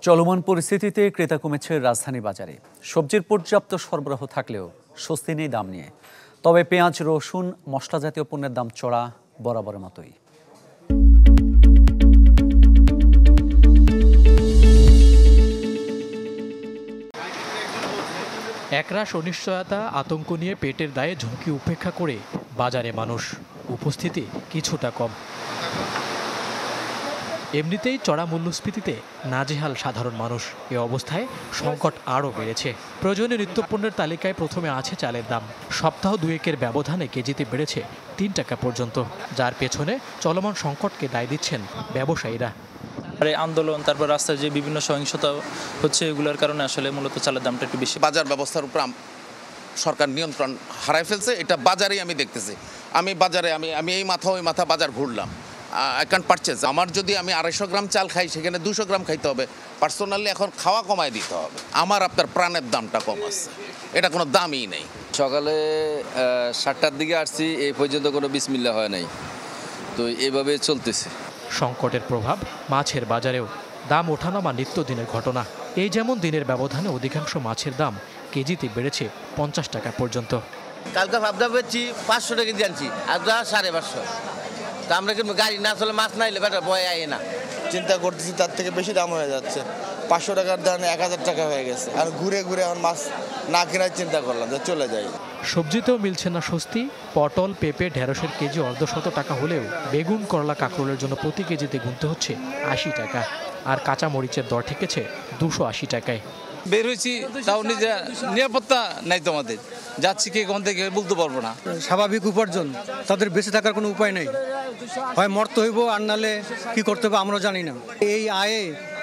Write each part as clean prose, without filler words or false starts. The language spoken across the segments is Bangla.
চলমান পরিস্থিতিতে ক্রেতা কমেছে রাজধানী বাজারে। সবজির পর্যাপ্ত সরবরাহ থাকলেও স্বস্তি নেই দাম নিয়ে। তবে পেঁয়াজ, রসুন, মশলা জাতীয় পণ্যের দাম চড়া বরাবরের মতোই। একরাশ অনিশ্চয়তা, আতঙ্ক নিয়ে পেটের দায়ে ঝুঁকি উপেক্ষা করে বাজারে মানুষ উপস্থিতি কিছুটা কম। এমনিতেই চড়া মূল্যস্ফীতিতে নাজেহাল সাধারণ মানুষ। এ অবস্থায় সংকট আরও বেড়েছে। প্রয়োজনীয় নিত্যপণ্যের তালিকায় প্রথমে আছে চালের দাম। সপ্তাহ দুয়েকের ব্যবধানে কেজিতে বেড়েছে ৩ টাকা পর্যন্ত, যার পেছনে চলমান সংকটকে দায় দিচ্ছেন ব্যবসায়ীরা। আন্দোলন, তারপর রাস্তায় যে বিভিন্ন সহিংসতা হচ্ছে, এগুলোর কারণে আসলে মূলত চালের দামটা একটু বেশি। বাজার ব্যবস্থার উপর সরকার নিয়ন্ত্রণ হারায় ফেলছে, এটা বাজারেই আমি দেখতেছি। আমি বাজারে আমি এই মাথা ওই মাথা বাজার ঘুরলাম, আই ক্যান পারচেজ। আমার যদি আমি 250 গ্রাম চাল খাই, সেখানে 200 গ্রাম খাইতে হবে। পার্সোনালি এখন খাওয়া কমায় দিতে হবে। আমার আপনার প্রাণের দামটা কম আছে, এটা কোনো দামই নেই। সকালে 7টার দিকে আসছি, এই পর্যন্ত কোনো বিসমিল্লাহ হয় নাই, তো এইভাবে চলতেছে। সংকটের প্রভাব মাছের বাজারেও। দাম ওঠানামা নিত্যদিনের ঘটনা। এই যেমন দিনের ব্যবধানে অধিকাংশ মাছের দাম কেজিতে বেড়েছে 50 টাকা পর্যন্ত। কালকে ভাবনা বেচছি 500 টাকা দিয়ে আনছি, আর 550। তা আমরা কিন্তু গাড়ি না চলে মাছ না এলে বেটা বয় আয় না। চিন্তা করতেছি তার থেকে বেশি দাম হয়ে যাচ্ছে। 500 টাকার দাম 1000 টাকা হয়ে গেছে। আর ঘুরে ঘুরে এখন মাছ না কেনার চিন্তা করলাম যে চলে যাই। সবজিতেও মিলছে না স্বস্তি। পটল, পেঁপে, ঢেঁড়সের কেজি 150 টাকা হলেও বেগুন, করলা, কাঁকরোলের জন্য প্রতি কেজিতে গুনতে হচ্ছে 80 টাকা। আর কাঁচা মরিচের দর ঠেকেছে 280 টাকায়। বের হয়েছি, তাও নিরাপত্তা নাই, তোমাদের যাচ্ছি কি কোন থেকে বলতে পারবো না। স্বাভাবিক উপার্জন, তাদের বেঁচে থাকার কোনো উপায় নেই। হয় মরতে হইব, আর নাহলে কি করতে হবে আমরা জানি না। এই আয়ে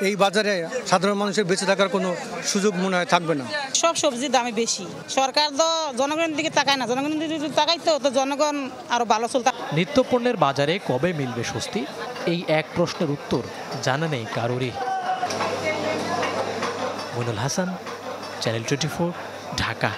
এই বাজারে সাধারণ মানুষের বেঁচে থাকার কোনো সুযোগ মনে হয় থাকবে না। সব সবজির দামে বেশি। সরকার তো জনগণের দিকে তাকায় না, জনগণের দিকে যদি তাকাইতো তো জনগণ আরো ভালো চলত। নিত্যপণ্যের বাজারে কবে মিলবে স্বস্তি, এই এক প্রশ্নের উত্তর জানা নেই কারোরই। মইনুল হাসান, চ্যানেল 24, ঢাকা।